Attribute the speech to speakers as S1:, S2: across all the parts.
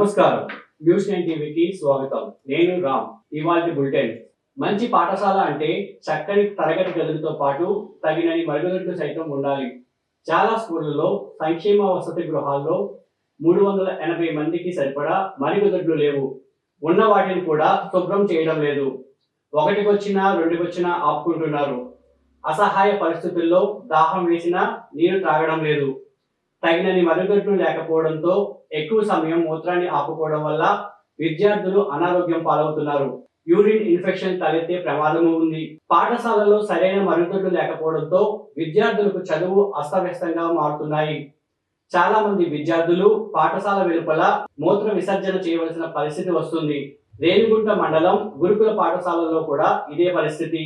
S1: నమస్కారం. న్యూస్ 9 టీవీకి స్వాగతం. నేను రామ్. ఇవాల్టి బులెటిన్. మంచి పాఠశాల అంటే చక్కని తరగతి గదులతో పాటు తగినన్ని మరుగుదొడ్లు సైతం ఉండాలి. చాలా స్కూళ్లలో సంక్షేమ వసతి గృహాల్లో 380 మందికి సరిపడా మరుగుదొడ్లు లేవు. ఉన్న వాటిని కూడా శుభ్రం చేయడం లేదు. ఒకటికొచ్చినా రెండుకొచ్చినా ఆపుకుంటున్నారు. అసహాయ పరిస్థితుల్లో దాహం వేసినా నీరు త్రాగడం లేదు. తగినన్ని మరుగుదొడ్లు లేకపోవడంతో ఎక్కువ సమయం మూత్రాన్ని ఆపుకోవడం వల్ల విద్యార్థులు అనారోగ్యం పాలవుతున్నారు. యూరిన్ ఇన్ఫెక్షన్ తలెత్తే ప్రమాదము ఉంది. పాఠశాలలో సరైన మరుగుదొడ్లు లేకపోవడంతో విద్యార్థులకు చదువు అస్తవ్యస్తంగా మారుతున్నాయి. చాలా మంది విద్యార్థులు పాఠశాల వెలుపల మూత్ర విసర్జన చేయవలసిన పరిస్థితి వస్తుంది. రేణిగుంట మండలం గురుకుల పాఠశాలలో కూడా ఇదే పరిస్థితి.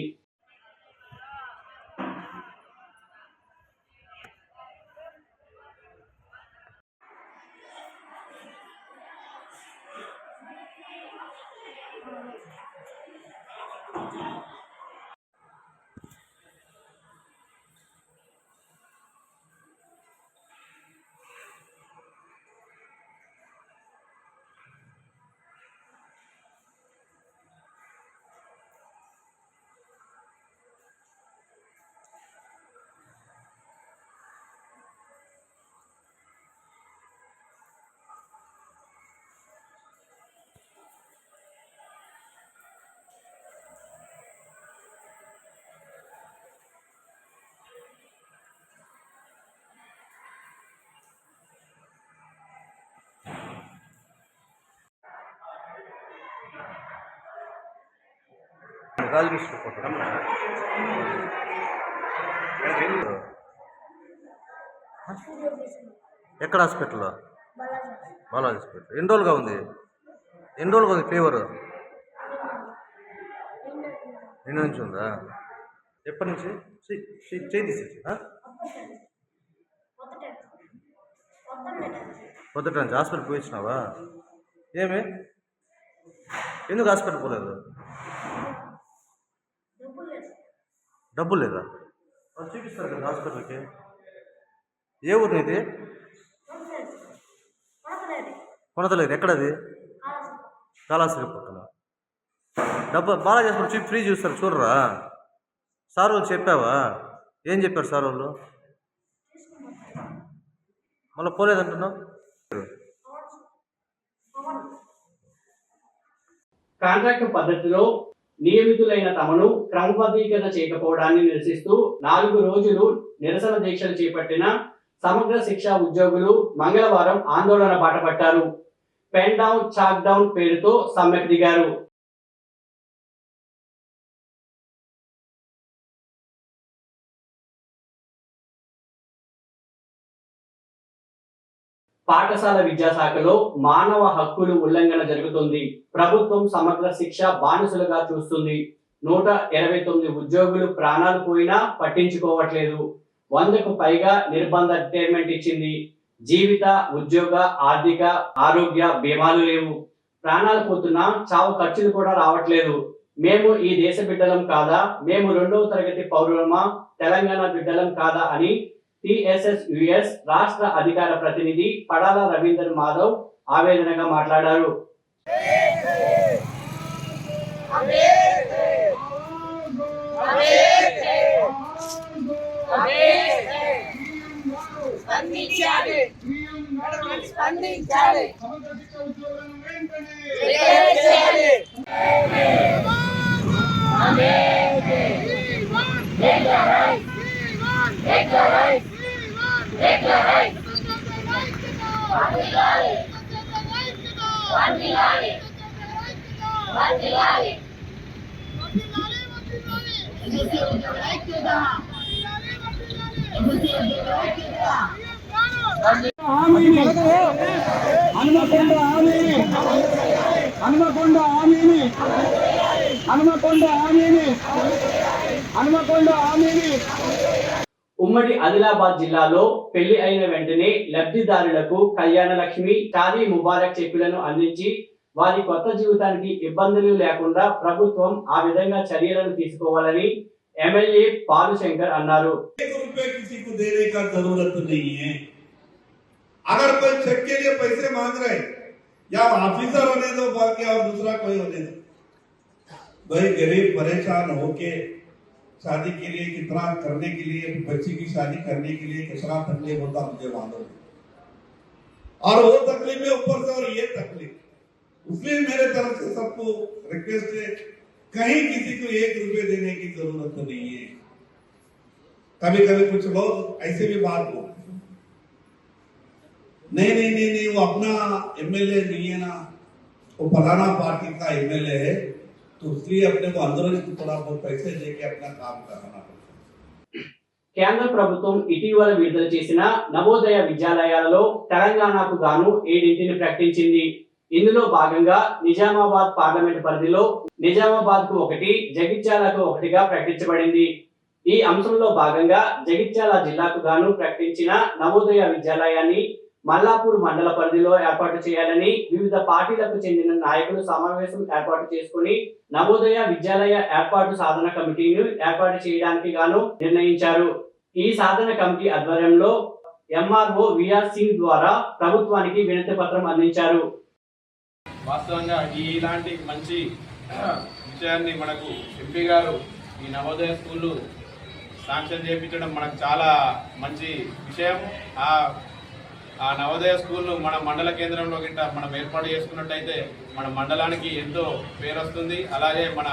S2: ఎక్కడ హాస్పిటల్లో? బాలాజీ హాస్పిటల్. ఎన్ని రోజులుగా ఉంది? ఫీవర్ నిన్న నుంచి ఉందా? ఎప్పటి నుంచి? చేయి తీసేసి పొద్దుట నుంచి హాస్పిటల్ పోయిచ్చినావా? ఏమి ఎందుకు హాస్పిటల్ పోలేదు? డబ్బులు లేదా? వాళ్ళు చూపిస్తారు కదా హాస్పిటల్కి. ఏ ఊరు ఇది? కొనతలేదు. ఎక్కడది? కాళాశ్రీ పక్కన. డబ్బు బాగా చేస్తారు. ఫ్రీ చూస్తారు, చూడరా? సార్ వాళ్ళు చెప్పావా? ఏం చెప్పారు సార్ వాళ్ళు? మళ్ళీ పోలేదంటున్నావు.
S1: కాంట్రాక్టు పద్ధతిలో నియమితులైన తమను క్రమబద్ధీకరణ చేయకపోవడాన్ని నిరసిస్తూ 4 రోజులు నిరసన దీక్షలు చేపట్టిన సమగ్ర శిక్ష ఉద్యోగులు మంగళవారం ఆందోళన బాటపట్టారు. పెన్ డౌన్ చాక్ డౌన్ పేరుతో సమ్మెకు దిగారు. పాఠశాల విద్యాశాఖలో మానవ హక్కులు ఉల్లంఘన జరుగుతుంది. ప్రభుత్వం సమగ్ర శిక్ష బానిసలుగా చూస్తుంది. 129 ఉద్యోగులు ప్రాణాలు పోయినా పట్టించుకోవట్లేదు. 100కు పైగా నిర్బంధ రిటైర్మెంట్ ఇచ్చింది. జీవిత, ఉద్యోగ, ఆర్థిక, ఆరోగ్య బీమాలు లేవు. ప్రాణాలు పోతున్నా చావు ఖర్చులు కూడా రావట్లేదు. మేము ఈ దేశ బిడ్డలం కాదా? మేము 2వ తరగతి పౌరులమా? తెలంగాణ బిడ్డలం కాదా అని TSSUS రాష్ట్ర అధికార ప్రతినిధి పడాల రవీందర్ మాధవ్ ఆవేదనగా మాట్లాడారు. ఉమ్మడి ఆదిలాబాద్ జిల్లాలో పెళ్లి అయిన వెంటనే లబ్ధిదారులకు కళ్యాణ లక్ష్మి, షాదీ ముబారక్ చెక్కులను అందించి వారి కొత్త జీవితానికి ఇబ్బందులు లేకుండా ప్రభుత్వం ఆ విధంగా చర్యలను తీసుకోవాలని ఎమ్మెల్యే పాలు శంకర్ అన్నారు.
S3: अगर कोई चेक के लिए पैसे मांग रहे या ऑफिसर होने दो बाकी और दूसरा कोई होने दो। भाई गरीब परेशान होके शादी के लिए कितना करने के लिए, बच्ची की शादी करने के लिए कितना तकलीफ होता मुझे मालूम है। और वो तकलीफ है ऊपर से और ये तकलीफ, इसलिए मेरे तरफ से सबको रिक्वेस्ट है, कहीं किसी को 1 रुपए देने की जरूरत नहीं है। कभी कभी कुछ लोग ऐसे भी बात हो, नहीं वो अपना एमएलए नहीं है ना, वो फलाना पार्टी का एमएलए है, तो इसलिए अपने को अंदर थोड़ा बहुत पैसे देके अपना काम करना पड़ता है।
S1: కేంద్ర ప్రభుత్వం ఇటీవల విడుదల చేసిన నవోదయ విద్యాలయాలలో తెలంగాణకు గాను 7 ప్రకటించింది. ఇందులో భాగంగా నిజామాబాద్ పార్లమెంట్ పరిధిలో నిజామాబాద్ కు 1, జగిత్యాలకు 1గా ప్రకటించబడింది. ఈ అంశంలో భాగంగా జగిత్యాల జిల్లాకు గాను ప్రకటించిన నవోదయ విద్యాలయాన్ని మల్లాపూర్ మండల పరిధిలో ఏర్పాటు చేయాలని వివిధ పార్టీలకు చెందిన నాయకులు సమావేశం ఏర్పాటు చేసుకుని నవోదయ విద్యాలయ ఏర్పాటు సాధన కమిటీని ఏర్పాటు చేయడానికి గాను నిర్ణయించారు. ఈ సాధన కమిటీ ఆధ్వర్యంలో ఎంఆర్ఓ విఆర్ సింగ్ ద్వారా ప్రభుత్వానికి వినతి పత్రం అందించారు.
S4: వాస్తవంగా ఇలాంటి మంచి విషయాన్ని మనకు ఎంపీ గారు ఈ నవోదయ స్కూళ్ళు శాంక్షన్ చేయించడం మనకు చాలా మంచి విషయం. ఆ నవోదయ స్కూళ్ళు మన మండల కేంద్రంలో గిట్ట మనం ఏర్పాటు చేసుకున్నట్టయితే మన మండలానికి ఎంతో పేరు వస్తుంది. అలాగే మన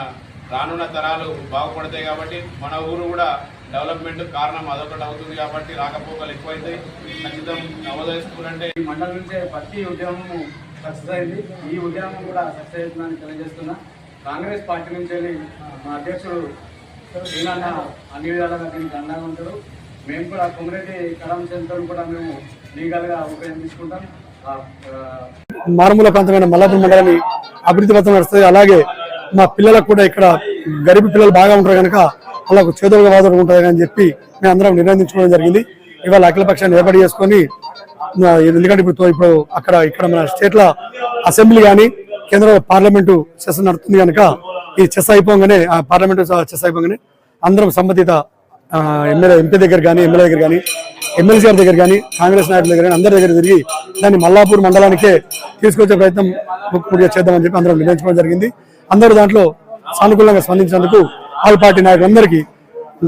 S4: రానున్న తరాలు బాగుపడతాయి కాబట్టి మన ఊరు కూడా డెవలప్మెంట్ కారణం అదొకటి అవుతుంది కాబట్టి రాకపోకలు ఎక్కువైతాయి. ఖచ్చితం నవోదయ స్కూల్ అంటే
S5: ఈ మండలం నుంచే ప్రతి ఉద్యమము సక్సెస్ అయింది. ఈ ఉద్యమం కూడా సక్సెస్ అవుతుందని తెలియజేస్తున్నా. కాంగ్రెస్ పార్టీ నుంచి మా అధ్యక్షుడు ఈయన అన్ని విధాలుగా దీనికి అండగా ఉంటాడు. మేము కూడా కమ్యూనిటీ కరం సెంటర్ కూడా మేము లీగల్గా ఉపయోగించుకుంటాం.
S6: మారుమూల ప్రాంతమైన మల్లాపూర్ మండలాన్ని అభివృద్ధి పథకం నడుస్తుంది. అలాగే మా పిల్లలకు కూడా ఇక్కడ గరీబ్ పిల్లలు బాగా ఉంటారు కనుక వాళ్ళకు చేతులుగా వాదన ఉంటుంది అని చెప్పి మేము అందరం నిర్ణయించుకోవడం జరిగింది. ఇవాళ అఖిల పక్షాన్ని ఏర్పాటు చేసుకొని, ఎందుకంటే ఇప్పుడు ఇక్కడ మన స్టేట్ల అసెంబ్లీ కానీ కేంద్ర పార్లమెంటు సెషన్ నడుతుంది కనుక ఈ చెస్ అయిపోగానే, ఆ పార్లమెంటు చెస్ అయిపోగానే అందరం సంబంధిత ఎంపీ దగ్గర కానీ, ఎమ్మెల్యే దగ్గర కానీ, ఎమ్మెల్సీ గారి దగ్గర కానీ, కాంగ్రెస్ నాయకుల దగ్గర కానీ అందరి దగ్గర తిరిగి దాన్ని మల్లాపూర్ మండలానికే తీసుకొచ్చే ప్రయత్నం చేద్దామని చెప్పి అందరం నిర్ణయించుకోవడం జరిగింది. అందరూ దాంట్లో సానుకూలంగా స్పందించినందుకు ఆల్ పార్టీ నాయకులందరికీ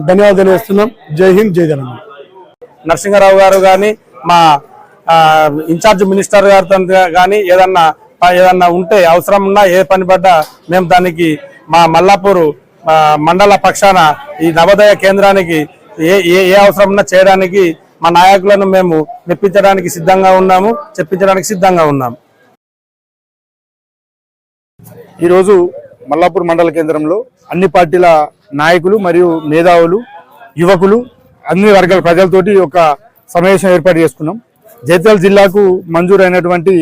S6: ధన్యవాదాలు తెలియజేస్తున్నాం. జై హింద్, జై తెలంగాణ.
S7: నరసింహారావు గారు కానీ, మా ఇన్ఛార్జ్ మినిస్టర్ గారితో కానీ ఏదన్నా ఉంటే, అవసరం ఉన్నా, ఏ పని పడ్డా మేము దానికి మా మల్లాపూర్ మండల పక్షాన ఈ నవోదయ కేంద్రానికి ఏ అవసరం ఉన్నా చేయడానికి మా నాయకులను మేము మెప్పించడానికి సిద్ధంగా ఉన్నాము, చెప్పించడానికి సిద్ధంగా ఉన్నాము.
S8: ఈరోజు మల్లాపూర్ మండల కేంద్రంలో అన్ని పార్టీల నాయకులు మరియు మేధావులు, యువకులు, అన్ని వర్గాల ప్రజలతోటి ఒక సమావేశం ఏర్పాటు చేసుకున్నాం. జగిత్యాల జిల్లాకు మంజూరైనటువంటి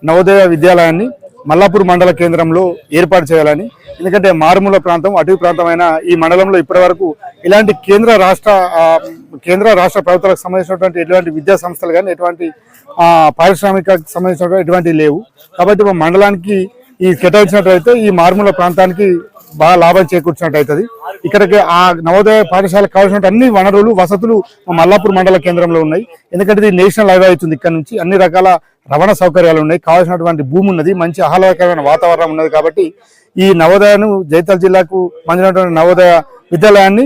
S8: నవోదయ విద్యాలయాన్ని మల్లాపూర్ మండల కేంద్రంలో ఏర్పాటు చేయాలని. ఎందుకంటే మారుమూల ప్రాంతం, అటవీ ప్రాంతమైన ఈ మండలంలో ఇప్పటివరకు ఇలాంటి కేంద్ర రాష్ట్ర ప్రభుత్వాలకు సంబంధించినటువంటి ఎటువంటి విద్యా సంస్థలు కానీ, ఎటువంటి పారిశ్రామిక సంబంధించినటువంటి ఎటువంటి లేవు. కాబట్టి మా మండలానికి ఈ కేటాయించినట్లయితే ఈ మారుమూల ప్రాంతానికి బాగా లాభం చేకూర్చినట్టు అవుతుంది. ఇక్కడికి ఆ నవోదయ పాఠశాలకు కావాల్సిన అన్ని వనరులు, వసతులు మల్లాపూర్ మండల కేంద్రంలో ఉన్నాయి. ఎందుకంటే ఇది నేషనల్ హైవే అవుతుంది. ఇక్కడ నుంచి అన్ని రకాల రవాణా సౌకర్యాలు ఉన్నాయి, కావాల్సినటువంటి భూమి ఉన్నది, మంచి ఆహ్లాదకరమైన వాతావరణం ఉన్నది. కాబట్టి ఈ నవోదయను జగిత్యాల జిల్లాకు మంచినటువంటి నవోదయ విద్యాలయాన్ని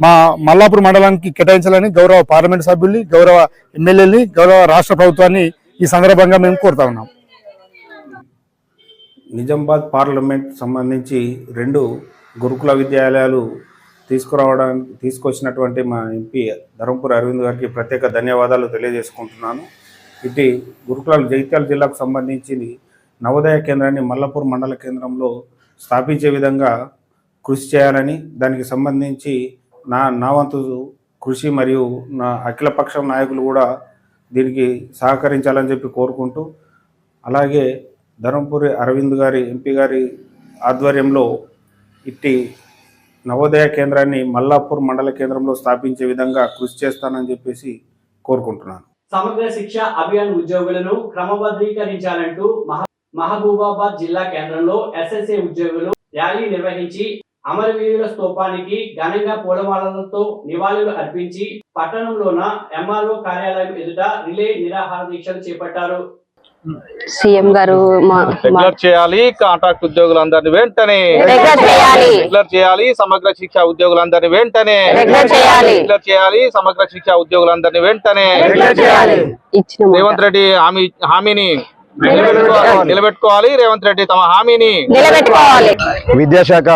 S8: మా మల్లాపూర్ మండలానికి కేటాయించాలని గౌరవ పార్లమెంట్ సభ్యుల్ని, గౌరవ ఎమ్మెల్యేలని, గౌరవ రాష్ట్ర ప్రభుత్వాన్ని ఈ సందర్భంగా మేము కోరుతా ఉన్నాం.
S9: నిజామాబాద్ పార్లమెంట్ సంబంధించి 2 గురుకుల విద్యాలయాలు తీసుకొచ్చినటువంటి మా ఎంపీ ధర్మపురి అరవింద్ గారికి ప్రత్యేక ధన్యవాదాలు తెలియజేసుకుంటున్నాను. ఇటు గురుకులాలు జగిత్యాల జిల్లాకు సంబంధించి నవోదయ కేంద్రాన్ని మల్లాపూర్ మండల కేంద్రంలో స్థాపించే విధంగా కృషి చేయాలని, దానికి సంబంధించి నా వంతు కృషి మరియు నా అఖిలపక్షం నాయకులు కూడా దీనికి సహకరించాలని చెప్పి కోరుకుంటూ, అలాగే ధర్మపురి అరవింద్ గారి ఎంపీ గారి ఆధ్వర్యంలో ఇట్టి నవోదయ కేంద్రాన్ని మల్లాపూర్ మండల కేంద్రంలో స్థాపించే విధంగా కృషి చేస్తానని చెప్పేసి కోరుకుంటున్నాను.
S1: సమగ్ర శిక్ష అభియాన్ ఉద్యోగులను క్రమబద్ధీకరించాలంటూ మహబూబాబాద్ జిల్లా కేంద్రంలో ఎస్ఎస్ఏ ఉద్యోగులు ర్యాలీ నిర్వహించి అమరవీరుల స్తూపానికి ఘనంగా పూలమాలలతో నివాళులు అర్పించి పట్టణంలోన ఎంఆర్ఓ కార్యాలయం ఎదుట రిలే నిరాహార దీక్షలు చేపట్టారు.
S10: సీఎం గారు
S7: రెగ్యులర్ చేయాలి, కాంట్రాక్ట్ ఉద్యోగులందరినీ వెంటనే రెగ్యులర్ చేయాలి, సమగ్ర శిక్ష ఉద్యోగులందరినీ వెంటనే రెగ్యులర్ చేయాలి, సమగ్ర శిక్ష ఉద్యోగులందరినీ వెంటనే రేవంత్ రెడ్డి హామీని నిలబెట్టుకోవాలి. రేవంత్ రెడ్డి తమ హామీని
S10: నిలబెట్టుకోవాలి.
S8: విద్యాశాఖ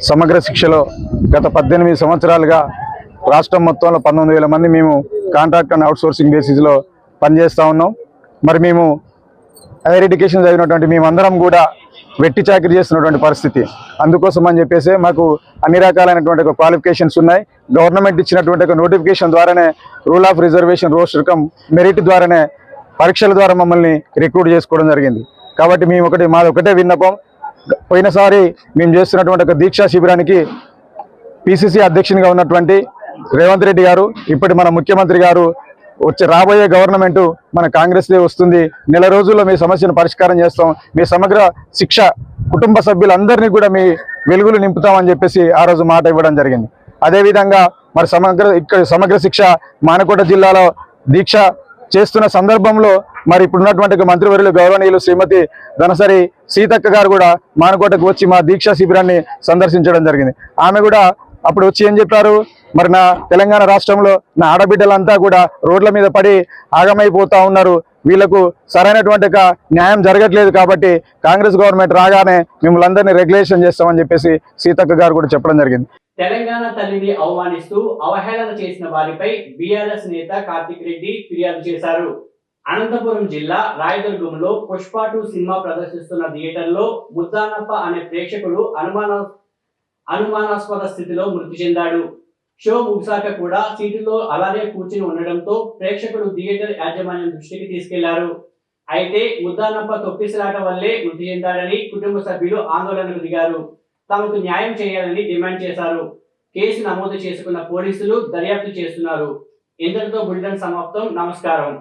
S8: సమగ్ర శిక్షలో గత 18 సంవత్సరాలుగా రాష్ట్రం మొత్తంలో 19,000 మంది మేము కాంట్రాక్ట్ అండ్ అవుట్సోర్సింగ్ బేసిస్లో పనిచేస్తూ ఉన్నాం. మరి మేము హైయర్ ఎడ్యుకేషన్ చదివినటువంటి మేమందరం కూడా వెట్టి చాకరీ చేస్తున్నటువంటి పరిస్థితి. అందుకోసం అని చెప్పేసి మాకు అన్ని రకాలైనటువంటి క్వాలిఫికేషన్స్ ఉన్నాయి. గవర్నమెంట్ ఇచ్చినటువంటి ఒక నోటిఫికేషన్ ద్వారానే rule of reservation roster come merit ద్వారానే పరీక్షల ద్వారా మమ్మల్ని రిక్రూట్ చేసుకోవడం జరిగింది. కాబట్టి మాది ఒకటే విన్నపం, పోయినసారి మేము చేస్తున్నటువంటి ఒక దీక్షా శిబిరానికి పిసిసి అధ్యక్షునిగా ఉన్నటువంటి రేవంత్ రెడ్డి గారు, ఇప్పటి మన ముఖ్యమంత్రి గారు రాబోయే గవర్నమెంట్ మన కాంగ్రెస్దే వస్తుంది, నెల రోజుల్లో మీ సమస్యను పరిష్కారం చేస్తాం, మీ సమగ్ర శిక్ష కుటుంబ సభ్యులందరినీ కూడా మీ వెలుగులు నింపుతామని చెప్పేసి ఆ రోజు మాట ఇవ్వడం జరిగింది. అదేవిధంగా మరి సమగ్ర శిక్ష మానకోట జిల్లాలో దీక్ష చేస్తున్న సందర్భంలో మరి ఇప్పుడున్నటువంటి మంత్రివర్యులు గౌరవనీయులు శ్రీమతి ధనసరి సీతక్క గారు కూడా మానకోటకు వచ్చి మా దీక్షా శిబిరాన్ని సందర్శించడం జరిగింది. ఆమె కూడా అప్పుడు వచ్చి ఏం చెప్పారు, మరి నా తెలంగాణ రాష్ట్రంలో నా ఆడబిడ్డలంతా కూడా రోడ్ల మీద పడి ఆగమైపోతా ఉన్నారు, వీళ్లకు సరైనటువంటి న్యాయం జరగట్లేదు, కాబట్టి కాంగ్రెస్ గవర్నమెంట్ రాగానే మిమ్మల్ని అందరినీ రెగ్యులేషన్ చేస్తామని చెప్పేసి సీతక్క గారు కూడా చెప్పడం జరిగింది.
S1: తెలంగాణ తల్లిని అవమానిస్తూ అవహేళన చేసిన వారిపై బీఆర్ఎస్ నేత కార్తిక్ రెడ్డి ఫిర్యాదు చేశారు. అనంతపురం జిల్లా రాయదుర్గంలో పుష్ప 2 సినిమా ప్రదర్శిస్తున్న థియేటర్లో ముద్దానప్ప అనే ప్రేక్షకుడు అనుమానాస్పద స్థితిలో మృతి చెందాడు. షో ముగిసాక కూడా సీటులో అలానే కూర్చుని ఉండడంతో ప్రేక్షకులు థియేటర్ యాజమాన్యం దృష్టికి తీసుకెళ్లారు. అయితే ముద్దానప్ప తొక్కిసలాట వల్లే మృతి చెందాడని కుటుంబ సభ్యులు ఆందోళనకు దిగారు. తమకు న్యాయం చేయాలని డిమాండ్ చేశారు. కేసు నమోదు చేసుకున్న పోలీసులు దర్యాప్తు చేస్తున్నారు. ఇంతటితో బులెటిన్ సమాప్తం. నమస్కారం.